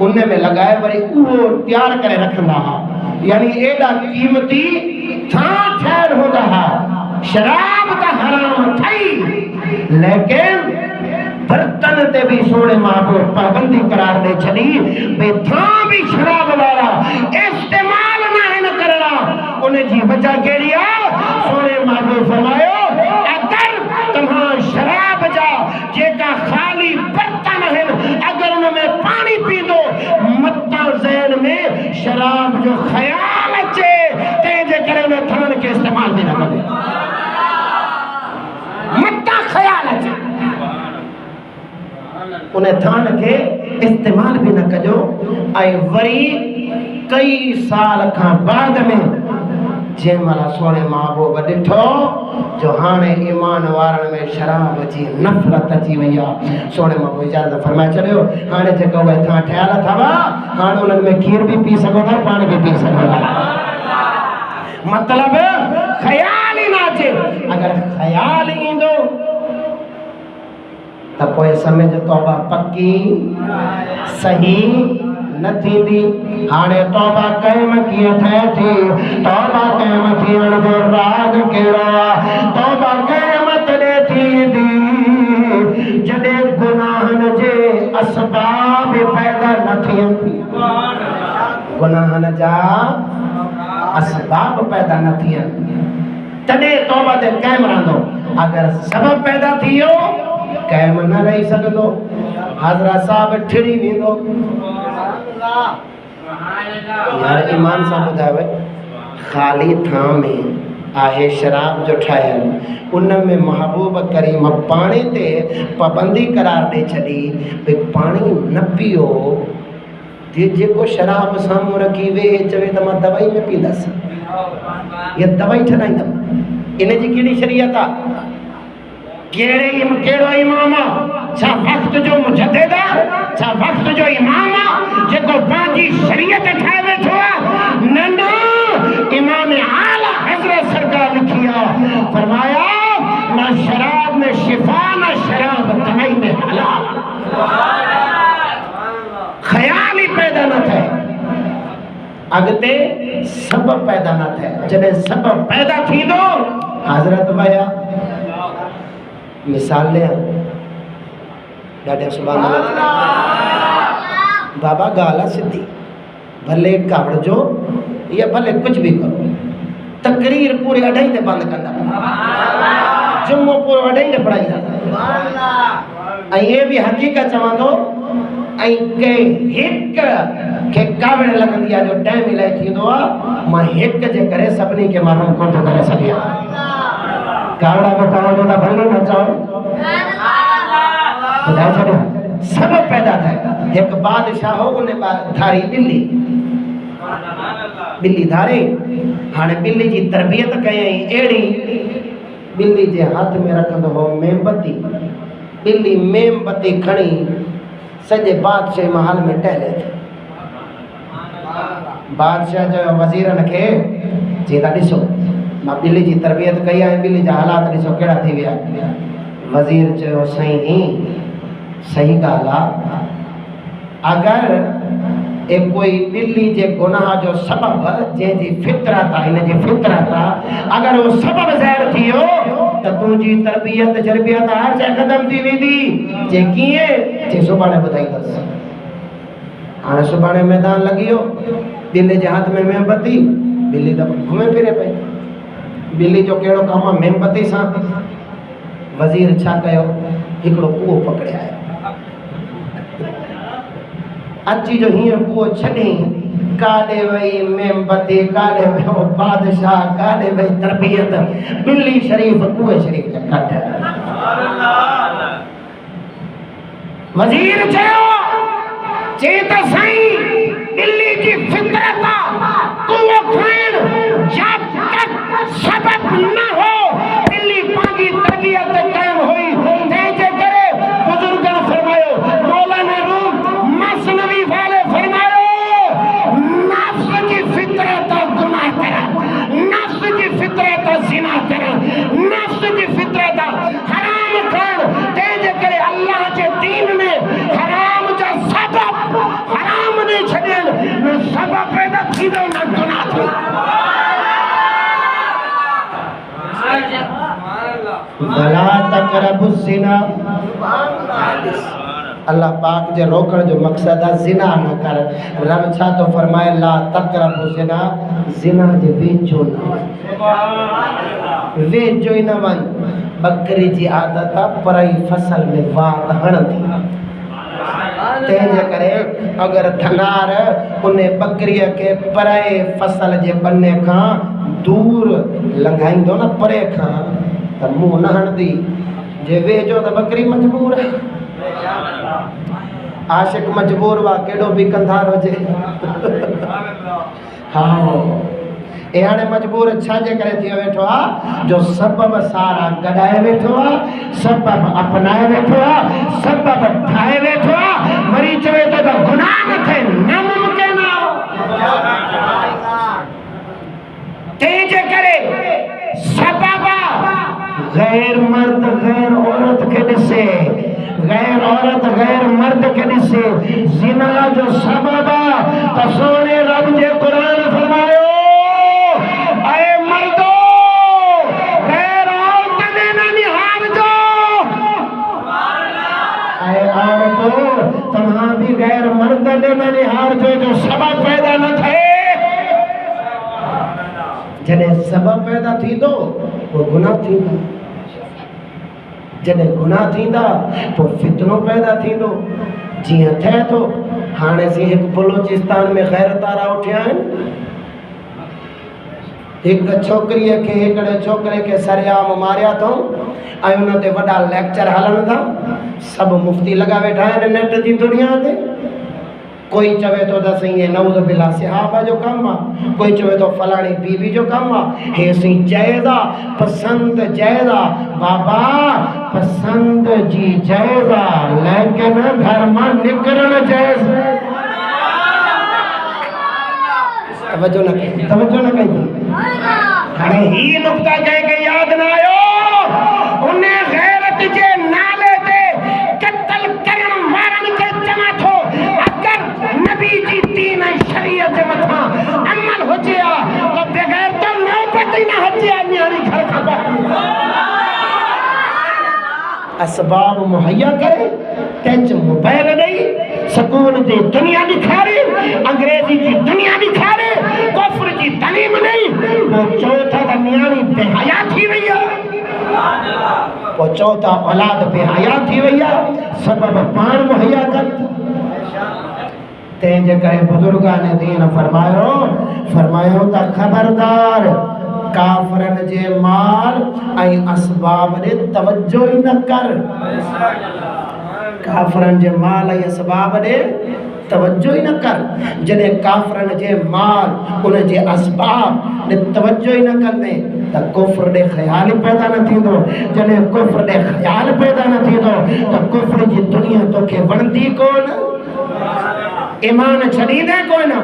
उन में लॻाए वरी उहो तयारु करे रखंदा हुआ यानी एॾा कीमती थां ठहियल हूंदा हुआ शराब त हराम थई लेकिन बर्तन ते भी सोने महबूब पाबंदी करार दे छड़ी बे था भी शराब वाला इस्तेमाल न करना उन्हें जी वजह केड़ी आ सोने महबूब फरमायो अगर तमा शराब जा जेका खाली बर्तन है अगर उनमें पानी पी दो शराब जो ख्याल अचे तेजे करे उन थान के इस्तेमाल भी न करे मत्ता ख्याल अचे उन थान के इस्तेमाल भी न कजो। ऐं वरी कई साल का बाद में जंहिंमहिल सोने महबूब ॾिठो जो हाणे ईमान वारनि में शराब जी नफ़रत अची वई आहे। सोने महबूब इजाज़त फरमाए छॾियो हाणे जेको उहे तव्हां ठहियल अथव हाणे उन्हनि में खीर भी पी सघो था पाणी भी पी सघो था। मतलब ख़्याल ही ना अचे। अगर ख़्याल ईंदो त पोइ समझ तौबा पक्की सही न थींदी। हाणे तौबा क़ाइम कीअं ठहे थी? तौबा क़ाइम थियण जो राज़ कहिड़ो आहे? तौबा क़ाइम तॾहिं थींदी जॾहिं गुनाहनि जे असबाब पैदा न थियनि। गुनाहनि जा असबाब पैदा न थियनि तॾहिं तौबा ते क़ाइम रहंदो। अगर सबब पैदा थी वियो क़ाइम न रही सघंदो। हज़रत साहब ठिड़ी वेंदो। यार ईमान सां ॿुधायो ख़ाली थां में आहे शराब जो ठाहियल उन में महबूब करीम पाणी ते पाबंदी करार ॾेई छॾी भई पाणी न पीओ। जेको शराब साम्हूं रखी वे चवे त मां दवाई में पींदसि या दवाई ठहाईंदमि। इन जी कहिड़ी शरीयत आहे? कहिड़ो इमाम आहे? छा वक़्त जो मुजद्दिद आहे? छा वक़्त जो इमाम आहे जेको पंहिंजी शरीयत ठाहे वेठो आहे? न न इमाम आला हज़रत सरकार लिखी आहे फरमाया न शराब में शिफा न शराब दवाई में हलाल। ख़्याल ही पैदा न थिए अॻिते सबब पैदा न थिए। जॾहिं सबब पैदा थींदो हज़रत वया मिसाल ले ॾाढा सुभान अल्लाह बाबा गाला सिद्धी भले कावड़ जो या भले कुछ भी करो तकरीर पूरे अढाई ते बंद कंदा जुम्मो पूरो अढाई ते पढ़ाईंदा। ऐं ये भी हकीकत चवां थो ऐं के हिक के कावड़ लॻंदी आहे जो टाइम इलाही थींदो आहे मां हिक जे करे सभिनी खे माण्हू कोन थो करे सघियां। कावड़ा में तव्हांजो त भलो न चओ ॿुधाए छॾियो सब पैदा थिए। हिकु बादशाह हो उन धारी ॿिली धारे। हाणे ॿिली जी तरबियत कयईं अहिड़ी ॿिली जे हथ में रखंदो हो मेमबती। ॿिली मेमबती खणी सॼे बादशाह महल में टहले थी। बादशाह चयो वज़ीरनि खे चई था ॾिसो मां ॿिली जी तरबियत कई आहे ॿिली जा हालात ॾिसो कहिड़ा थी विया। वज़ीर चयो साईं सही ॻाल्हि आहे। अगरि कोई ॿिली जे गुनाह जो सबब जंहिंजी फितरत आहे हिन जी फितरत आहे अगरि उहो सबब ज़ाहिर थी वियो त तुंहिंजी तरबियत जरबियत हर शइ ख़तम थी वेंदी। जे कीअं जे सुभाणे ॿुधाईंदसि। हाणे सुभाणे मैदान लॻी वियो ॿिली जे हथ में मेमबती ॿिली त घुमे फिरे पई। ॿिली जो कहिड़ो कमु आहे मेमबती सां। वज़ीर छा कयो हिकिड़ो कुओ पकड़े आयो। अची जो हीअं कुओ छॾी काॾे वई मेमबती काॾे वियो बादशाह काॾे वई तरबियत ॿिली शरीफ़ कुए शरीफ़ जा कट। वज़ीर चयो चई त साईं ॿिली जी फितरत कुओ खाइण जब तक सबब न हो ॿिली पंहिंजी तरबियत कायम हुई। तंहिंजे करे बुजुर्गनि फरमायो मौलाना रूम मसनवी वाले फरमायो नफ्स जी फितरत गुनाह करण नफ्स जी फितरत ज़िना करण नफ्स जी फितरत हराम करण। तंहिंजे करे अल्लाह जे दीन में हराम जा सबब हराम ने छॾियल न सबब पैदा थींदो न गुनाह थींदो। भला तक़रबु ज़िना अल्लाह पाक जे रोकण जो मक़सद आहे ज़िना न कर। रब छा तो फरमाए ला तक़रबु ज़िना ज़िना जे वेझो न वञ वेझो ई न वञ। बकरी जी आदत आहे पर ई फसल में वात हणंदी तेजे करे अगर धनार उन्हें बकरीअ के परे फसल जे बन्ने खां दूर लंघाईंदो न परे खां त मुंहुं न हणंदी जे वेझो त बकरी मजबूर आशिक मजबूर वा केॾो बि कंधार हुजे हा ए हाणे मजबूर छाजे करे थी वेठो आहे जो सबब सारा गॾाए वेठो आहे सबब अपनाए वेठो आहे सबब ठाहे वेठो आहे वरी चवे थो त गुनाह न थिए नामुमकिन तंहिंजे करे सबब गैर मर्द गैर औरत के ॾिसे गैर औरत गैर मर्द के ॾिसे ज़िना जो सबब त सोने रब जे क़ुरान फरमायो अए मर्दो गैर औरत ने न निहारजो अए औरतो तव्हां भी गैर मर्द ने न निहारजो जो सबब पैदा न थिए जॾहिं सबब पैदा थींदो वो गुनाह थींदा जॾहिं गुनाह थींदा पोइ फितनो पैदा थींदो जीअं थिए थो हाणे सी हिकु बलोचिस्तान में गैरतारा उठिया आहिनि हिकु छोकिरीअ खे हिकिड़े छोकिरे खे सरेआम मारिया अथऊं ऐं उन ते वॾा लेक्चर हलनि था सभु मुफ़्ती लॻा वेठा आहिनि नेट जी दुनिया ते कोई चवे थो त साईं हे नऊज़ बिल्ला सहाबा जो कमु आहे कोई चवे थो फलाणी बीबी जो कमु आहे हे साईं जाइज़ आहे पसंदि जाइज़ आहे बाबा पसंदि जी जाइज़ आहे लेकिन घर मां निकिरणु जाइज़ तवज्जो न कई हाणे ही नुक्ता कंहिंखे यादि न आयो उन गैरत जे नाले ते क़त्ल करण वारनि खे चवां थो अगर नबी जी दीन ऐं शरीयत जे मथां अमल हुजे आ त बग़ैर त नौबत ई न अचे आ न्याणी घर खां ॿाहिरि असबाब मुहैया करे टच मोबाइल ॾेई सकून जी दुनिया ॾेखारे अंग्रेजी जी दुनिया ॾेखारे कुफ्र जी तालीम ॾेई पोइ चओ था त न्याणी बेहया थी वई आहे पोइ चओ था औलाद बेहया थी वई आहे सबब पाण मुहैया कनि तंहिंजे करे बुज़ुर्गान दीन फरमायो त ख़बरदार काफ़रन जे माल ऐं असबाब ॾे तवज्जो ई न कर काफ़रन जे माल ऐं असबाब ॾे तवज्जो ई न कर जॾहिं काफ़रन जे माल उन जे असबाब ॾे तवज्जो ई न कंदे त कुफ्र ॾे ख़्याल ई पैदा न थींदो जॾहिं कुफ्र ॾे ख़्याल पैदा न थींदो त कुफ्र जी दुनिया तोखे वणंदी कोन ईमान छॾींदे कोन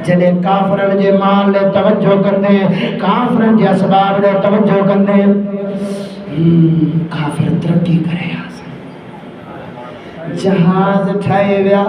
जॾहिं काफ़रन जे माल ॾे तवज्जो कंदे काफ़रन जे असबाब ॾे तवज्जो कंदे काफ़िर तरक्की करे जहाज ठाहे विया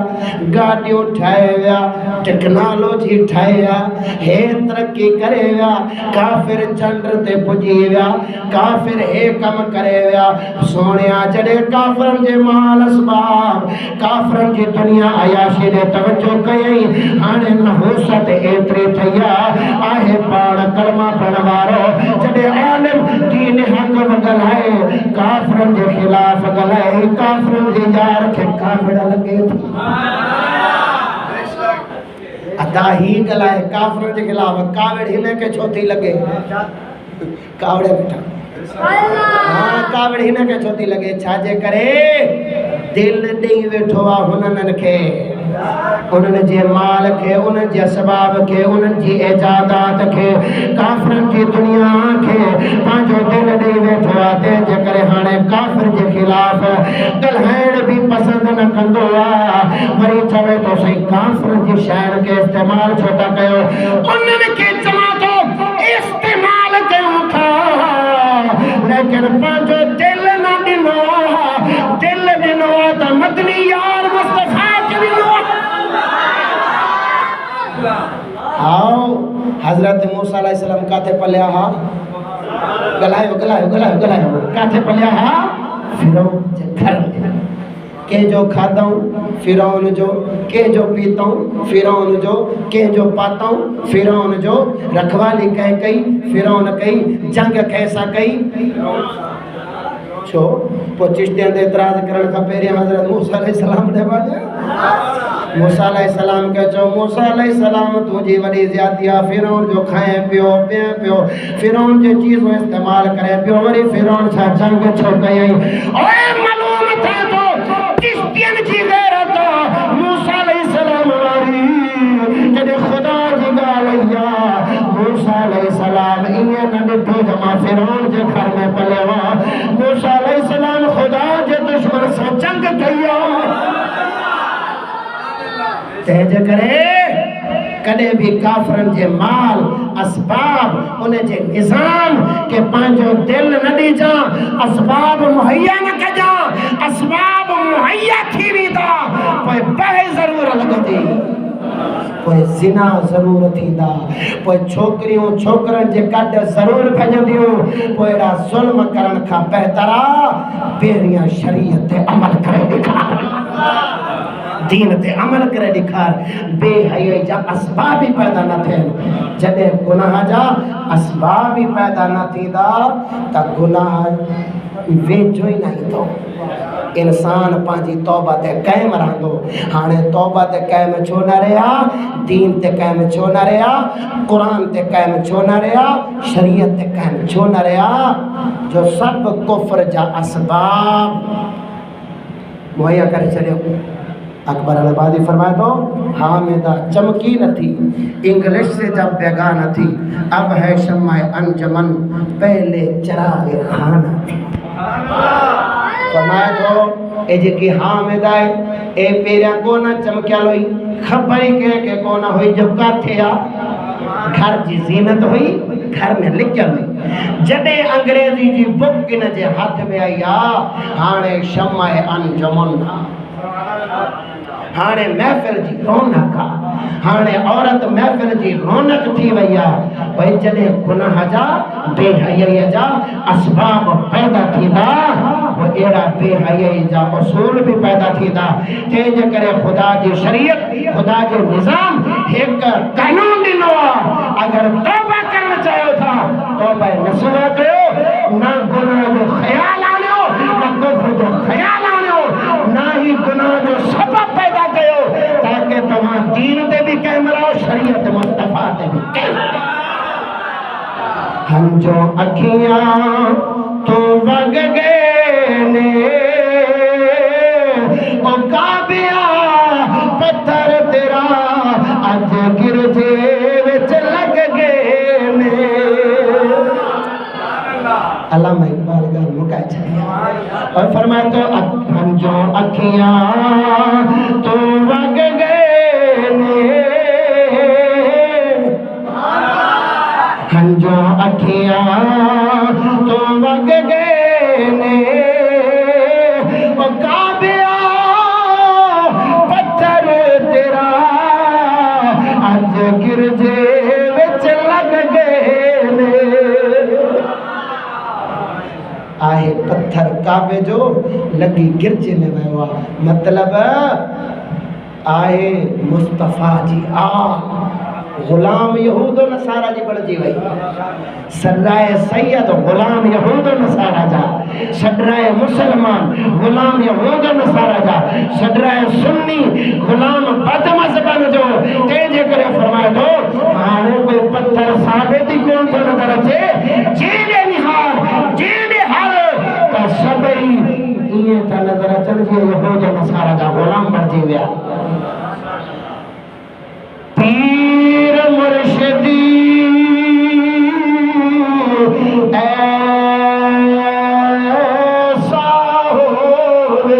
गाॾियूं ठाहे विया टेक्नोलॉजी ठाहे विया हे तरक्की करे विया काफ़िर चंड ते पुॼी विया काफ़िर हे कमु करे विया सोनिया जॾहिं काफ़िरनि जे माल असबाब काफ़िरनि जी दुनिया अयाशी ॾे तवज्जो कयई हाणे नहूसत एतिरी थी आहे पाण कलमा पढ़ण वारो जॾहिं आलिम दीन हक़ ॻाल्हाए काफ़िरनि जे ख़िलाफ़ ॻाल्हाए काफ़िरनि जी यार काफ़िर लगे अदा ही गलाए काफ़िर के खिलाफ कावड़ हिने के छोती लगे कावड़े बेटा हां कावड़ हिने के छोती लगे छाजे करे दिल ॾेई वेठो आ हुनन के उन्हनि जे माल खे उन्हनि जे असबाब खे उन्हनि जी इजादात खे काफ़िरनि जी दुनिया खे पंहिंजो दिलि ॾेई वेठो आहे तंहिंजे करे हाणे काफ़िर जे ख़िलाफ़ ॻाल्हाइण बि पसंदि न कंदो आहे वरी चवे थो साईं काफ़िरनि जी शयुनि खे इस्तेमालु छो था कयो उन्हनि खे चवां थो इस्तेमालु कयूं था लेकिन पंहिंजो दिलि न ॾिनो आहे दिलि ॾिनो आहे त मदनी यार मुस्तफ़ा खे ॾिनो आओ हज़रत मूसा अलैहिस्सलाम काथे पलिया हा गलायो काथे पलिया हा फिरौन जे घर में कंहिंजो खाधऊं फिरौन जो कंहिंजो पीतऊं फिरौन जो कंहिंजो पातऊं फिरौन जो रखवाली कंहिं कई फिरौन कई जंग कंहिंसां कई छो पोइ चिश्तियुनि ते एतिराज़ करण खां पहिरियों हज़रत मूसा अलैहिस्सलाम ॾे वञे मूसा अलैहिस्सलाम के चो मूसा अलैहिस्सलाम तुझी वडी ज्यादतिया फिरौन जो खाए पियो पे पियो फिरौन जो चीजों इस्तेमाल करे पियो वरी फिरौन छा जंग छो कई ओए मालूम था तो किस्तियन जी गैरत मूसा अलैहिस्सलाम वारी जदे खुदा जी गालिया मूसा अलैहिस्सलाम इने न ॾिठो जमा फिरौन जे घर में पलेवा मूसा अलैहिस्सलाम खुदा जे दुश्मन से जंग कई तेज करे कदे भी काफरन जे माल असबाब उन जे निजाम के पांजो दिल न दीजा असबाब मुहैया न कजा असबाब मुहैया थी वीदा पोइ बहे जरूर लगदी पोइ जिना जरूर थींदा पोइ छोकरियों छोकरन जे कड जरूर भजंदियूं पोइ एड़ा जुल्म करण का बेहतरा बेरिया शरीयत ते अमल करे दिखार दीन ते अमल करे दिखार बेहयाई जा असबाब ही पैदा न थे जदे गुनाह जा असबाब ही पैदा न थींदा त गुनाह वेझो ही नहीं तो इंसान पांजी तौबा ते कायम रहंदो हाणे तौबा ते कायम छो न रहा दीन ते कायम छो न रहा कुरान ते कायम छो न रहा शरीयत ते कायम छो न रहा जो सब कुफ्र जा असबाब मुहैया करे छड़ियो अकबर अल-आबादी फरमाए तो हामिदा चमकी न थी इंग्लिश से जब बेगा न थी अब है शम्माए अंजमन पहले चरागे खाना फरमाए तो ए जेकी हामिदा ए पेरिया कोना चमकियल हुई खबर के कोना हुई जब काथे आ घर जी जीनत हुई घर में लिखियल हुई जडे अंग्रेजी जी बुक इन जे हाथ में आई आ हाणे शम्माए अंजमन हाणे महफिल जी रौनक हाणे औरत महफिल जी रौनक थी वई आहे भई जॾहिं गुनाह जा बेहयाई जा असबाब पैदा थींदा वो अहिड़ा बेहयाई जा उसूल भी पैदा थींदा तंहिंजे करे ख़ुदा जी शरीयत ख़ुदा जो निज़ाम हिकु कानून ॾिनो आहे अगरि तौबा करणु चाहियो था तौबा नसूहा कयो न गुनाह जो ख़्यालु आणियो न कुफ्र जो ख़्यालु आणियो न ही गुनाह जो सबब पैदा कयो ताकि तव्हां दीन ते भी कायम रहो शरीयत मुस्तफा ते भी कायम हम जो अखियां तो वग गए ने ओ काबिया पत्थर तेरा अज गिरजे विच लग गए ने अल्लामा इकबाल का मुकाए छड़िया और फरमाए तो हम जो अखियां तो वग गए ने हम जो अखियां तो वग गए ने ओ काबिया पत्थर तेरा अज गिरजे विच लग गए ने आहे पत्थर काबे जो लगी गिरजे में वयो मतलब आहे मुस्तफा जी गुलाम यहूद नसारा जी बढ़जी वई सदराए सैयद गुलाम यहूद नसारा जा सदराए मुसलमान गुलाम यहूद नसारा जा सदराए सुन्नी गुलाम बदमज़हबन जो तेजे करे फरमाए तो हाणे कोई पत्थर साबित ही कोन थो नजर अचे जेड़े निहार जेड़े हाल त सभई इए था नजर अचन जे यहूद नसारा जा गुलाम बढ़जी विया पीर मुर्शिदी ऐसा होवे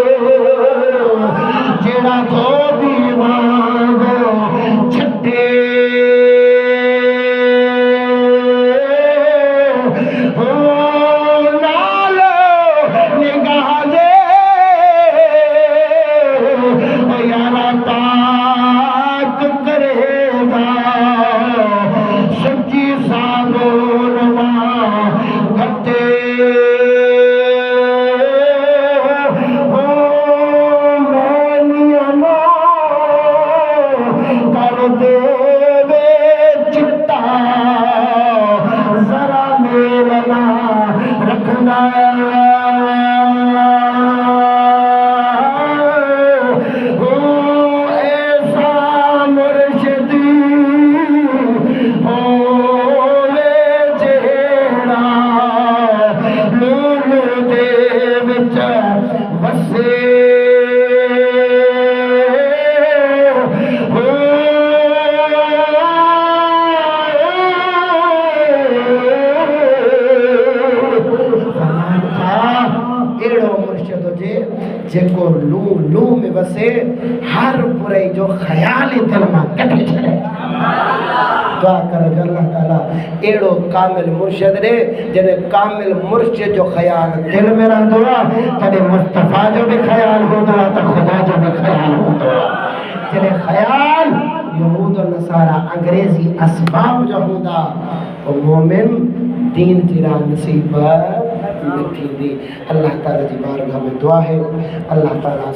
जेड़ा तो दीवानो छड्डे हो नालो निगाह दे जेको लू लू में वसे हर बुराई जो ख्याल दिल में कटे छड़े। दुआ कर अल्लाह ताला एड़ो कामिल मुर्शिद रे जने कामिल मुर्शिद जो ख्याल दिल में रहंदो आहे तने मुस्तफा जो भी ख्याल होंदो आहे त खुदा जो भी ख्याल होंदो आहे। जने ख्याल यहूद और नसारा अंग्रेजी असबाब जो होंदा तो मोमिन दीन जी राह नसीब न थींदी। अल्लाह ताला जी बारगाह में दुआ है अल्लाह ताला